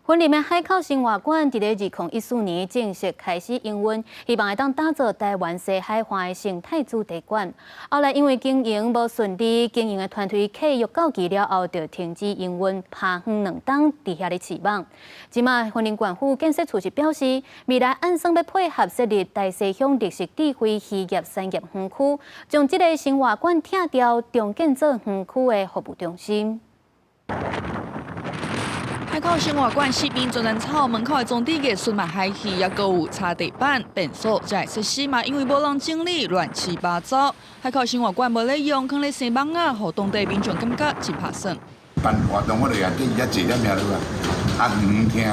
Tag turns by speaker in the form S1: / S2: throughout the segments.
S1: 云林的海口生活馆伫咧2014年正式开始营运，希望会当打造台湾西海岸的生态主题馆。后来因为经营无顺利，经营的团队契约到期了后，就停止营运，拍远2档伫遐咧试网。即马云林县府建设处是表示，未来按算要配合设立大西乡历史智慧渔业产业园区，将这个生活馆拆掉，重建做园区的服务中心。
S2: 海口生活馆四边专人草门口的装置艺术嘛，海戏也购有擦地板、便所，这设施嘛，因为无人整理，乱七八糟。海口生活馆无咧用，放咧生网啊，互当地民众感觉真拍算。
S3: 办活动我就也伫遐坐点尔落啊，远听，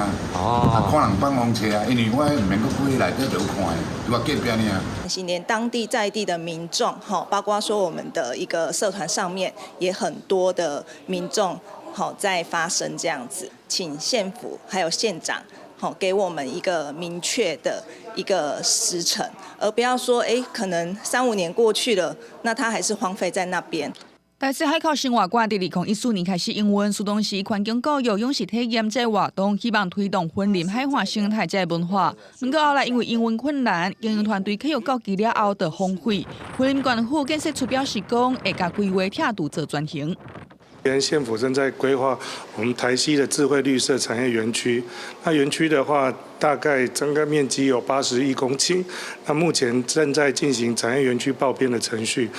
S3: 看人帮忙车啊，因为我唔免搁过内底就有看的，就我隔壁尔。
S4: 是连当地在地的民众，包括说我们的一个社团上面，也很多的民众。 好，在发生这样子，请县府还有县长，好给我们一个明确的一个时程，而不要说，可能3、5年过去了，那它还是荒废在那边。
S2: 大溪海口生活馆伫2014年开始营运，苏当时环境教育勇士体验这活动，希望推动云林海岸生态这文化。不过后来因为营运困难，经营团队契约到期了后就荒废。云林县府建设处表示讲，会甲规划拆除做转型。
S5: 现在县府正在规划我们台西的智慧绿色产业园区。那园区的话，大概整个面积有81公顷。那目前正在进行产业园区报编的程序。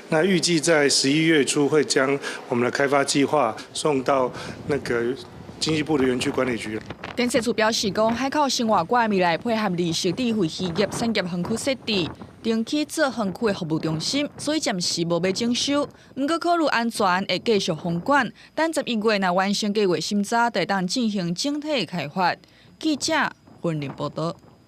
S5: 那预计在11月初会将我们的开发计划送到那个经济部的园区管理局。
S2: 建设处表示讲，海口生活馆未来配合历史智慧渔业产业园区设置。 定期做园区的服务中心，所以暂时无要整修。不过考虑安全，会继续封馆。等11月若完成计划，甚早就当进行整体开发。记者云林报道。